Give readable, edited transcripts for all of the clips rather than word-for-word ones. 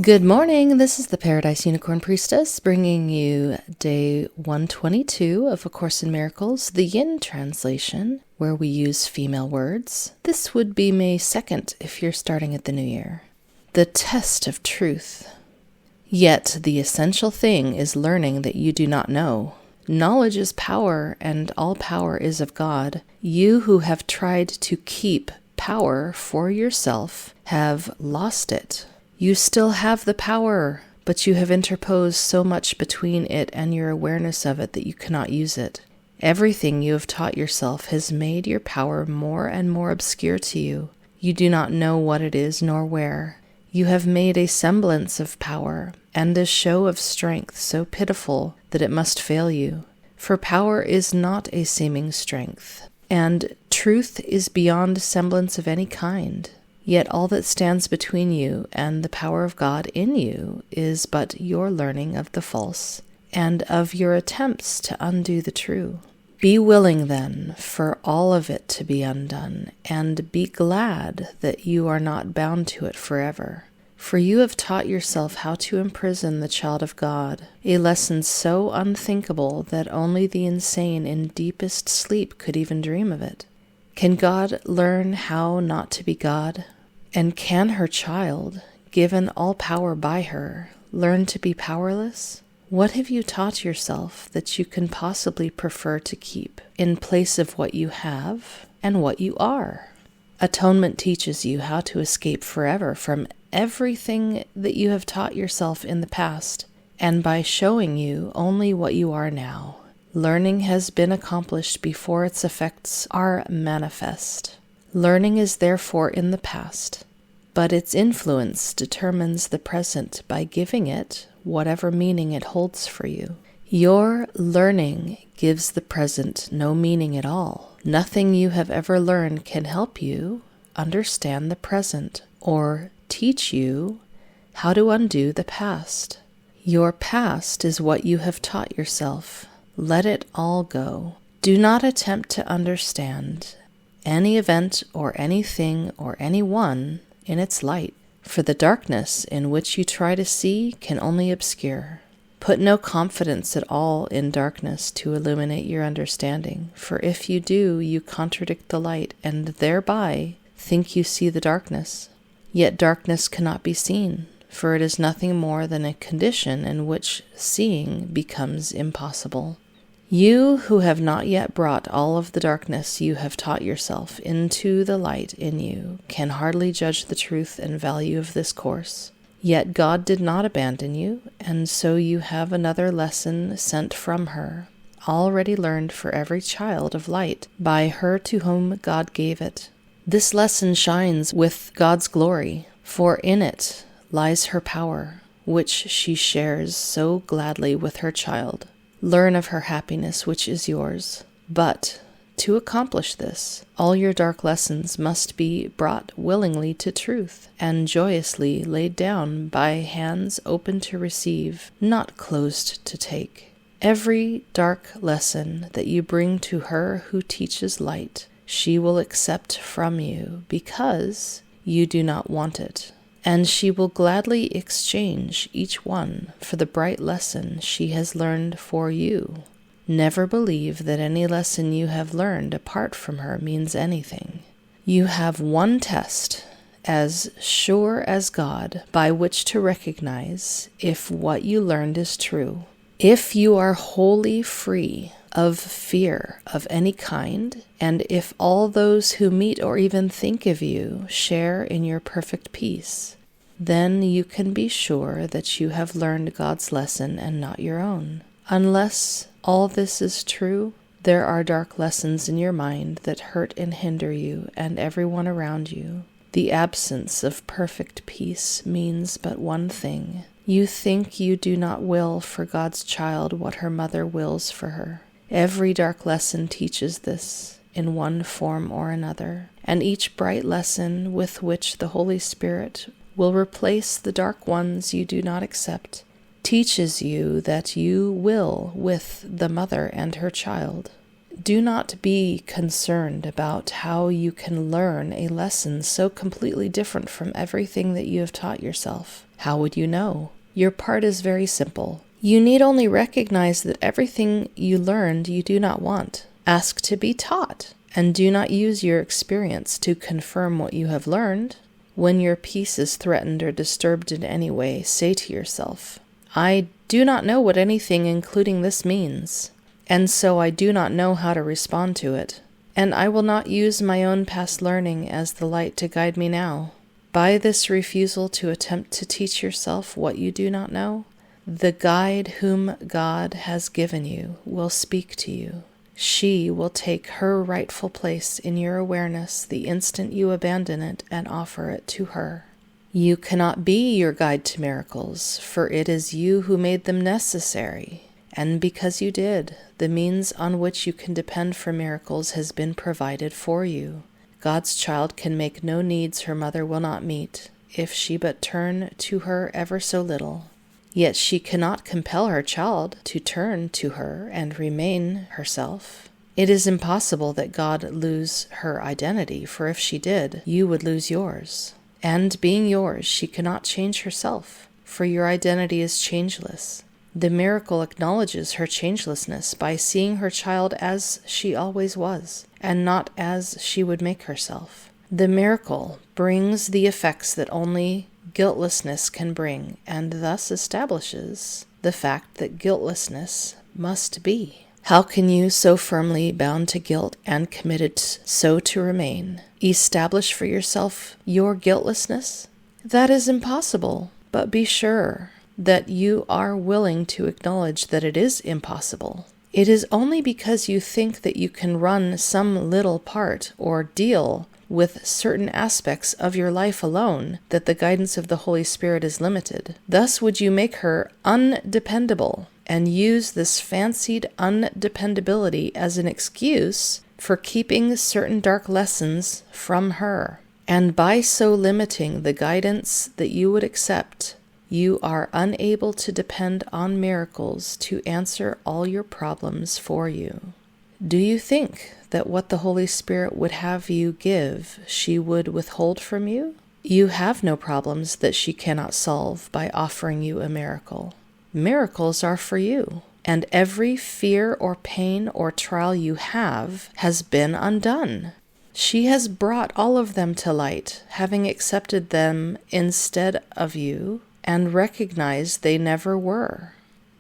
Good morning, this is the Paradise Unicorn Priestess bringing you day 122 of A Course in Miracles, the Yin translation, where we use female words. This would be May 2nd if you're starting at the new year. The test of truth. Yet the essential thing is learning that you do not know. Knowledge is power, and all power is of God. You who have tried to keep power for yourself have lost it. You still have the power, but you have interposed so much between it and your awareness of it that you cannot use it. Everything you have taught yourself has made your power more and more obscure to you. You do not know what it is nor where. You have made a semblance of power and a show of strength so pitiful that it must fail you. For power is not a seeming strength, and truth is beyond semblance of any kind. Yet all that stands between you and the power of God in you is but your learning of the false and of your attempts to undo the true. Be willing, then, for all of it to be undone, and be glad that you are not bound to it forever. For you have taught yourself how to imprison the child of God, a lesson so unthinkable that only the insane in deepest sleep could even dream of it. Can God learn how not to be God? And can her child, given all power by her, learn to be powerless? What have you taught yourself that you can possibly prefer to keep in place of what you have and what you are? Atonement teaches you how to escape forever from everything that you have taught yourself in the past, and by showing you only what you are now. Learning has been accomplished before its effects are manifest. Learning is therefore in the past, but its influence determines the present by giving it whatever meaning it holds for you. Your learning gives the present no meaning at all. Nothing you have ever learned can help you understand the present or teach you how to undo the past. Your past is what you have taught yourself. Let it all go. Do not attempt to understand any event or anything or anyone in its light, for the darkness in which you try to see can only obscure. Put no confidence at all in darkness to illuminate your understanding, for if you do, you contradict the light, and thereby think you see the darkness. Yet darkness cannot be seen, for it is nothing more than a condition in which seeing becomes impossible. You who have not yet brought all of the darkness you have taught yourself into the light in you can hardly judge the truth and value of this course. Yet God did not abandon you, and so you have another lesson sent from her, already learned for every child of light by her to whom God gave it. This lesson shines with God's glory, for in it lies her power, which she shares so gladly with her child. Learn of her happiness, which is yours. But to accomplish this, all your dark lessons must be brought willingly to truth and joyously laid down by hands open to receive, not closed to take. Every dark lesson that you bring to her who teaches light, she will accept from you because you do not want it. And she will gladly exchange each one for the bright lesson she has learned for you. Never believe that any lesson you have learned apart from her means anything. You have one test, as sure as God, by which to recognize if what you learned is true. If you are wholly free of fear of any kind, and if all those who meet or even think of you share in your perfect peace, then you can be sure that you have learned God's lesson and not your own. Unless all this is true, there are dark lessons in your mind that hurt and hinder you and everyone around you. The absence of perfect peace means but one thing. You think you do not will for God's child what her mother wills for her. Every dark lesson teaches this. in one form or another, and each bright lesson with which the Holy Spirit will replace the dark ones you do not accept teaches you that you will with the mother and her child. Do not be concerned about how you can learn a lesson so completely different from everything that you have taught yourself. How would you know? Your part is very simple. You need only recognize that everything you learned you do not want. Ask to be taught, and do not use your experience to confirm what you have learned. When your peace is threatened or disturbed in any way, say to yourself, I do not know what anything including this means, and so I do not know how to respond to it, and I will not use my own past learning as the light to guide me now. By this refusal to attempt to teach yourself what you do not know, the guide whom God has given you will speak to you. She will take her rightful place in your awareness the instant you abandon it and offer it to her. You cannot be your guide to miracles, for it is you who made them necessary. And because you did, the means on which you can depend for miracles has been provided for you. God's child can make no needs her mother will not meet, if she but turn to her ever so little. Yet she cannot compel her child to turn to her and remain herself. It is impossible that God lose her identity, for if she did, you would lose yours. And being yours, she cannot change herself, for your identity is changeless. The miracle acknowledges her changelessness by seeing her child as she always was, and not as she would make herself. The miracle brings the effects that only guiltlessness can bring, and thus establishes the fact that guiltlessness must be. How can you, so firmly bound to guilt and committed so to remain, establish for yourself your guiltlessness? That is impossible, but be sure that you are willing to acknowledge that it is impossible. It is only because you think that you can run some little part or deal with certain aspects of your life alone that the guidance of the Holy Spirit is limited. Thus would you make her undependable and use this fancied undependability as an excuse for keeping certain dark lessons from her. And by so limiting the guidance that you would accept, you are unable to depend on miracles to answer all your problems for you. Do you think that what the Holy Spirit would have you give, she would withhold from you? You have no problems that she cannot solve by offering you a miracle. Miracles are for you, and every fear or pain or trial you have has been undone. She has brought all of them to light, having accepted them instead of you, and recognized they never were.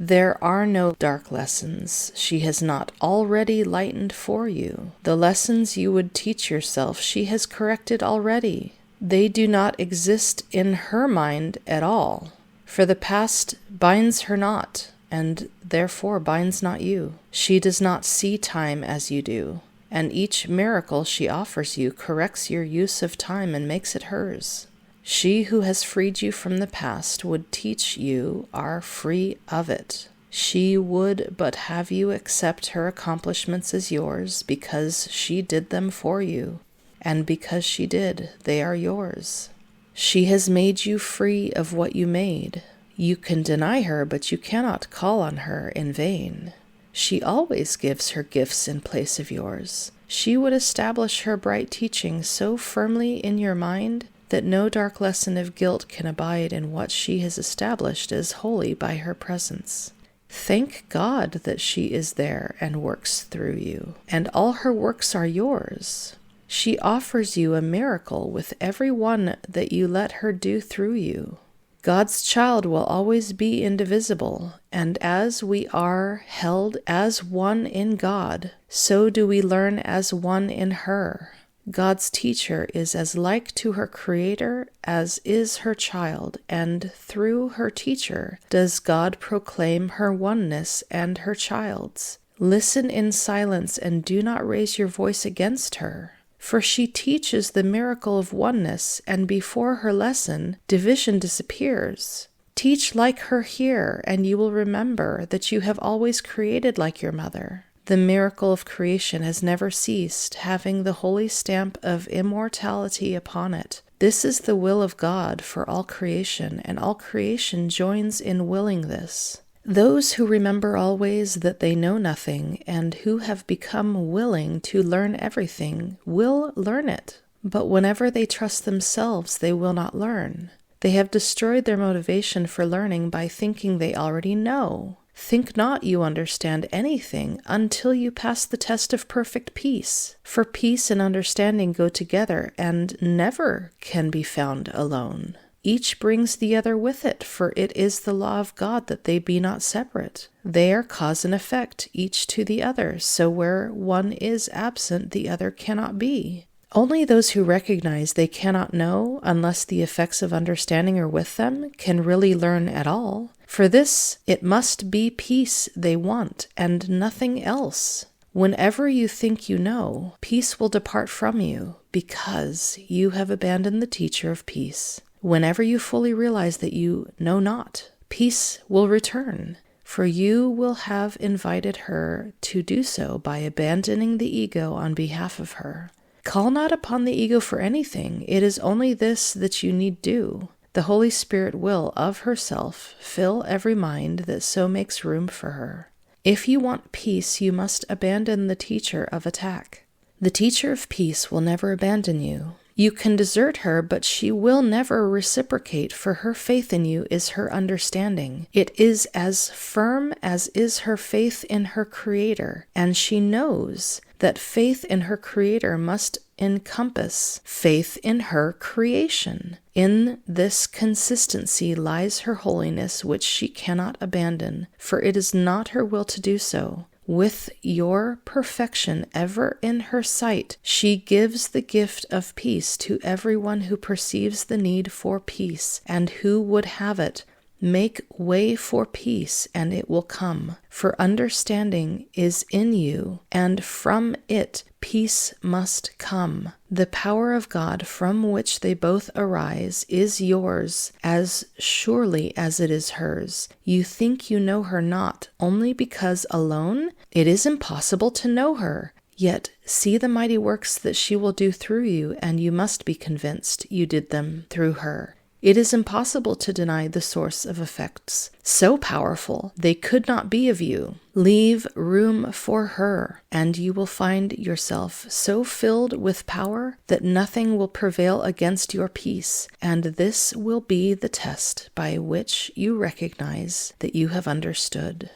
There are no dark lessons she has not already lightened for you. The lessons you would teach yourself she has corrected already. They do not exist in her mind at all, for the past binds her not, and therefore binds not you. She does not see time as you do, and each miracle she offers you corrects your use of time and makes it hers. She who has freed you from the past would teach you are free of it. She would but have you accept her accomplishments as yours because she did them for you, and because she did, they are yours. She has made you free of what you made. You can deny her, but you cannot call on her in vain. She always gives her gifts in place of yours. She would establish her bright teaching so firmly in your mind that no dark lesson of guilt can abide in what she has established as holy by her presence. Thank God that she is there and works through you, and all her works are yours. She offers you a miracle with every one that you let her do through you. God's child will always be indivisible, and as we are held as one in God, so do we learn as one in her. God's teacher is as like to her Creator as is her child, and through her teacher does God proclaim her oneness and her child's. Listen in silence and do not raise your voice against her, for she teaches the miracle of oneness, and before her lesson, division disappears. Teach like her here, and you will remember that you have always created like your mother. The miracle of creation has never ceased, having the holy stamp of immortality upon it. This is the will of God for all creation, and all creation joins in willing this. Those who remember always that they know nothing, and who have become willing to learn everything, will learn it. But whenever they trust themselves, they will not learn. They have destroyed their motivation for learning by thinking they already know. Think not you understand anything until you pass the test of perfect peace. For peace and understanding go together and never can be found alone. Each brings the other with it, for it is the law of God that they be not separate. They are cause and effect, each to the other, so where one is absent, the other cannot be. Only those who recognize they cannot know, unless the effects of understanding are with them, can really learn at all. For this, it must be peace they want, and nothing else. Whenever you think you know, peace will depart from you, because you have abandoned the teacher of peace. Whenever you fully realize that you know not, peace will return, for you will have invited her to do so by abandoning the ego on behalf of her. Call not upon the ego for anything. It is only this that you need do. The Holy Spirit will, of herself, fill every mind that so makes room for her. If you want peace, you must abandon the teacher of attack. The teacher of peace will never abandon you. You can desert her, but she will never reciprocate, for her faith in you is her understanding. It is as firm as is her faith in her Creator, and she knows that faith in her Creator must encompass faith in her creation. In this consistency lies her holiness, which she cannot abandon, for it is not her will to do so. With your perfection ever in her sight, she gives the gift of peace to everyone who perceives the need for peace, and who would have it. Make way for peace, and it will come. For understanding is in you, and from it peace must come. The power of God from which they both arise is yours as surely as it is hers. You think you know her not, only because alone it is impossible to know her. Yet see the mighty works that she will do through you, and you must be convinced you did them through her. It is impossible to deny the source of effects. So powerful, they could not be of you. Leave room for her, and you will find yourself so filled with power that nothing will prevail against your peace, and this will be the test by which you recognize that you have understood.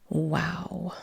Wow.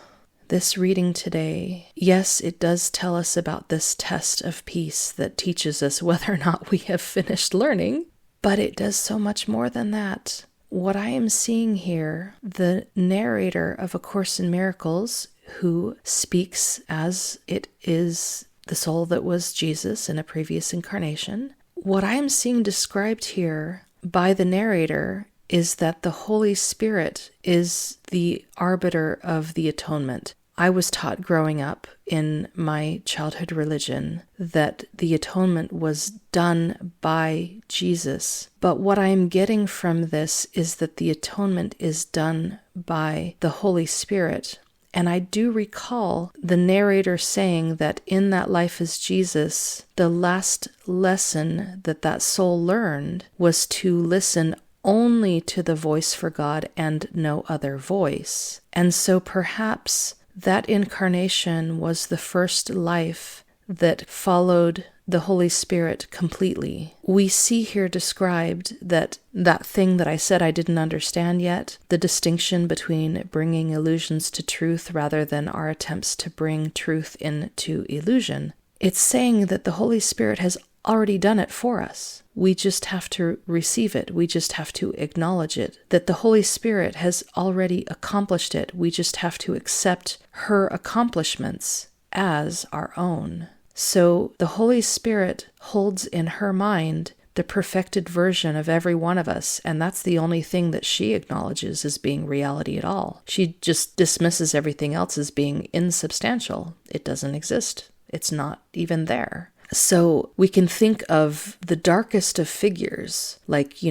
This reading today, yes, it does tell us about this test of peace that teaches us whether or not we have finished learning. But it does so much more than that. What I am seeing here, the narrator of A Course in Miracles, who speaks as it is the soul that was Jesus in a previous incarnation, what I am seeing described here by the narrator is that the Holy Spirit is the arbiter of the atonement. I was taught growing up in my childhood religion that the atonement was done by Jesus. But what I am getting from this is that the atonement is done by the Holy Spirit. And I do recall the narrator saying that in that life as Jesus, the last lesson that soul learned was to listen only to the voice for God and no other voice. And so perhaps that incarnation was the first life that followed the Holy Spirit completely. We see here described that thing that I said I didn't understand yet, the distinction between bringing illusions to truth rather than our attempts to bring truth into illusion. It's saying that the Holy Spirit has already done it for us. We just have to receive it. We just have to acknowledge it. That the Holy Spirit has already accomplished it. We just have to accept her accomplishments as our own. So the Holy Spirit holds in her mind the perfected version of every one of us, and that's the only thing that she acknowledges as being reality at all. She just dismisses everything else as being insubstantial. It doesn't exist. It's not even there. So we can think of the darkest of figures, like,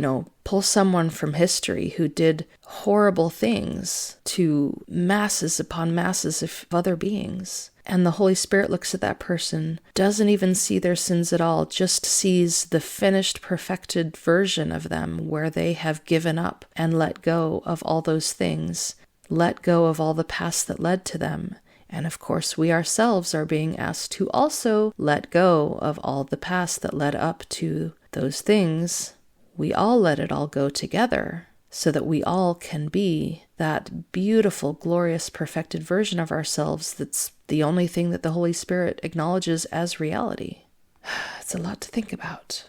Pull someone from history who did horrible things to masses upon masses of other beings. And the Holy Spirit looks at that person, doesn't even see their sins at all, just sees the finished, perfected version of them where they have given up and let go of all those things, let go of all the past that led to them. And of course, we ourselves are being asked to also let go of all the past that led up to those things. We all let it all go together so that we all can be that beautiful, glorious, perfected version of ourselves that's the only thing that the Holy Spirit acknowledges as reality. It's a lot to think about.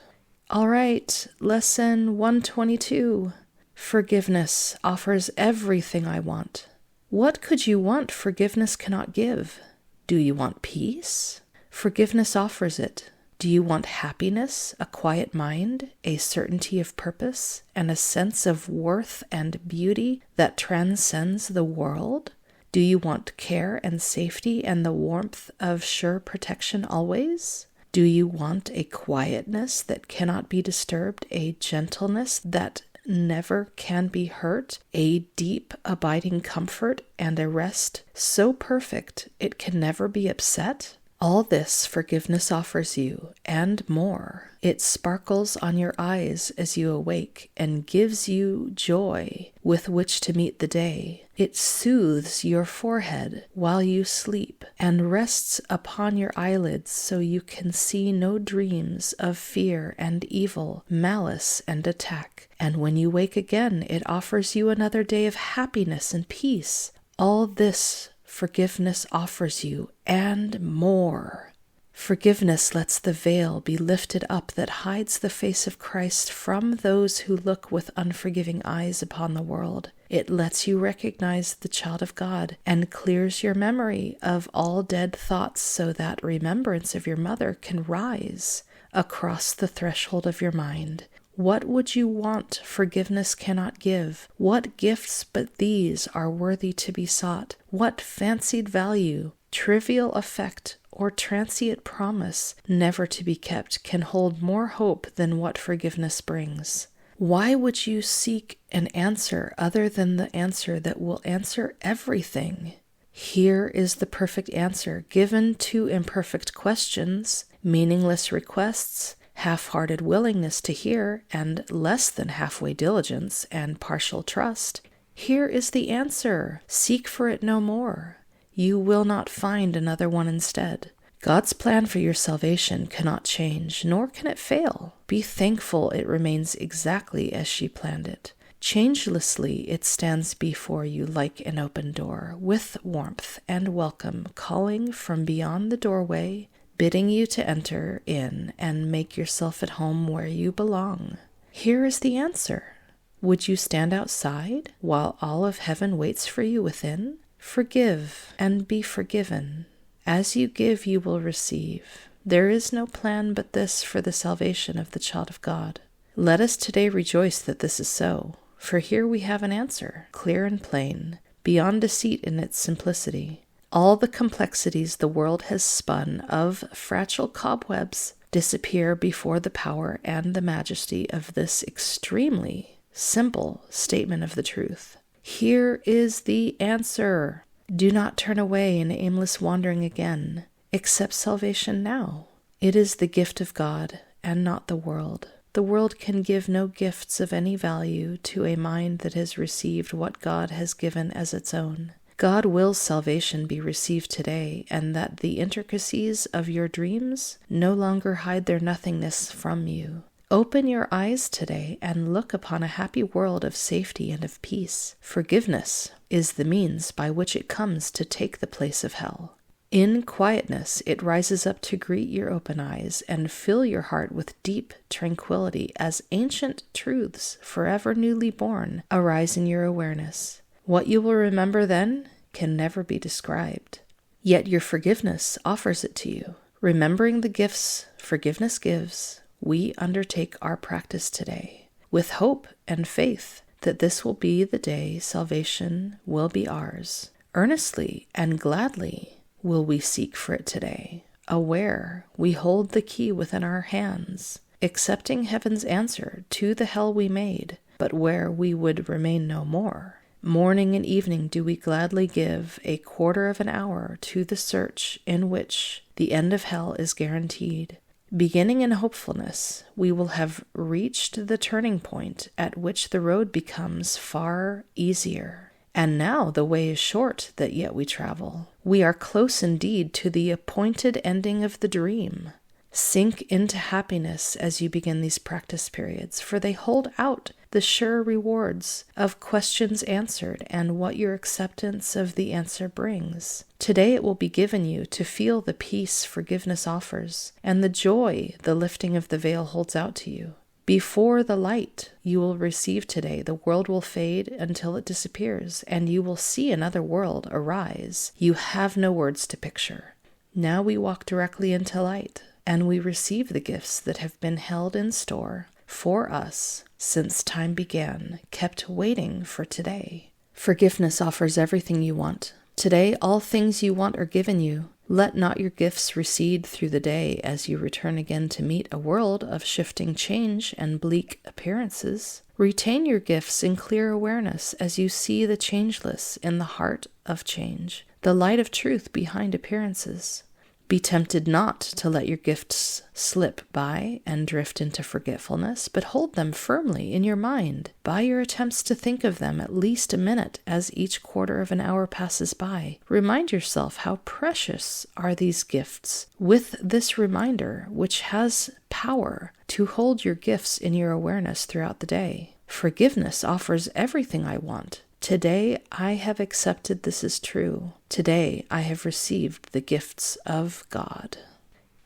All right, lesson 122. Forgiveness offers everything I want. What could you want forgiveness cannot give? Do you want peace? Forgiveness offers it. Do you want happiness, a quiet mind, a certainty of purpose, and a sense of worth and beauty that transcends the world? Do you want care and safety and the warmth of sure protection always? Do you want a quietness that cannot be disturbed, a gentleness that never can be hurt, a deep, abiding comfort, and a rest so perfect it can never be upset? All this forgiveness offers you, and more. It sparkles on your eyes as you awake and gives you joy with which to meet the day. It soothes your forehead while you sleep and rests upon your eyelids so you can see no dreams of fear and evil, malice and attack. And when you wake again, it offers you another day of happiness and peace. All this forgiveness offers you, and more. Forgiveness lets the veil be lifted up that hides the face of Christ from those who look with unforgiving eyes upon the world. It lets you recognize the child of God and clears your memory of all dead thoughts so that remembrance of your mother can rise across the threshold of your mind. What would you want forgiveness cannot give? What gifts but these are worthy to be sought? What fancied value, trivial effect, or transient promise, never to be kept, can hold more hope than what forgiveness brings? Why would you seek an answer other than the answer that will answer everything? Here is the perfect answer given to imperfect questions, meaningless requests, half-hearted willingness to hear, and less than halfway diligence and partial trust. Here is the answer. Seek for it no more. You will not find another one instead. God's plan for your salvation cannot change, nor can it fail. Be thankful it remains exactly as she planned it. Changelessly it stands before you like an open door, with warmth and welcome calling from beyond the doorway, bidding you to enter in and make yourself at home where you belong. Here is the answer. Would you stand outside while all of heaven waits for you within? Forgive and be forgiven. As you give, you will receive. There is no plan but this for the salvation of the child of God. Let us today rejoice that this is so, for here we have an answer, clear and plain, beyond deceit in its simplicity. All the complexities the world has spun of fragile cobwebs disappear before the power and the majesty of this extremely simple statement of the truth. Here is the answer. Do not turn away in aimless wandering again. Accept salvation now. It is the gift of God and not the world. The world can give no gifts of any value to a mind that has received what God has given as its own. God wills salvation be received today, and that the intricacies of your dreams no longer hide their nothingness from you. Open your eyes today and look upon a happy world of safety and of peace. Forgiveness is the means by which it comes to take the place of hell. In quietness, it rises up to greet your open eyes and fill your heart with deep tranquility as ancient truths, forever newly born, arise in your awareness. What you will remember then can never be described. Yet your forgiveness offers it to you. Remembering the gifts forgiveness gives, we undertake our practice today, with hope and faith that this will be the day salvation will be ours. Earnestly and gladly will we seek for it today, aware we hold the key within our hands, accepting heaven's answer to the hell we made, but where we would remain no more. Morning and evening do we gladly give a quarter of an hour to the search in which the end of hell is guaranteed. Beginning in hopefulness, we will have reached the turning point at which the road becomes far easier. And now the way is short that yet we travel. We are close indeed to the appointed ending of the dream. Sink into happiness as you begin these practice periods, for they hold out the sure rewards of questions answered and what your acceptance of the answer brings. Today it will be given you to feel the peace forgiveness offers and the joy the lifting of the veil holds out to you. Before the light you will receive today, the world will fade until it disappears, and you will see another world arise you have no words to picture. Now we walk directly into light, and we receive the gifts that have been held in store for us since time began, kept waiting for today. Forgiveness offers everything you want. Today, all things you want are given you. Let not your gifts recede through the day as you return again to meet a world of shifting change and bleak appearances. Retain your gifts in clear awareness as you see the changeless in the heart of change, the light of truth behind appearances. Be tempted not to let your gifts slip by and drift into forgetfulness, but hold them firmly in your mind by your attempts to think of them at least a minute as each quarter of an hour passes by. Remind yourself how precious are these gifts with this reminder, which has power to hold your gifts in your awareness throughout the day. Forgiveness offers everything I want. Today I have accepted this is true. Today I have received the gifts of God.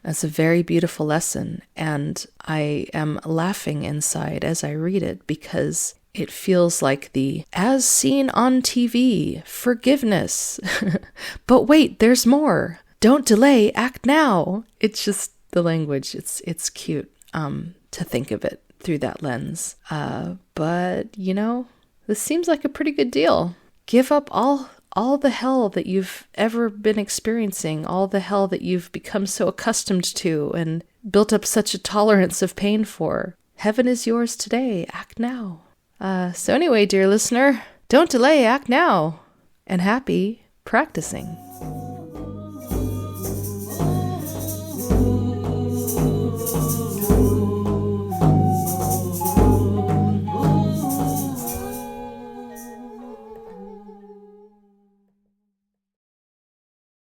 That's a very beautiful lesson, and I am laughing inside as I read it because it feels like the as seen on TV, forgiveness. But wait, there's more. Don't delay, act now. It's just the language. It's cute to think of it through that lens. But this seems like a pretty good deal. Give up all the hell that you've ever been experiencing, all the hell that you've become so accustomed to and built up such a tolerance of pain for. Heaven is yours today. Act now. So anyway, dear listener, don't delay, act now. And happy practicing.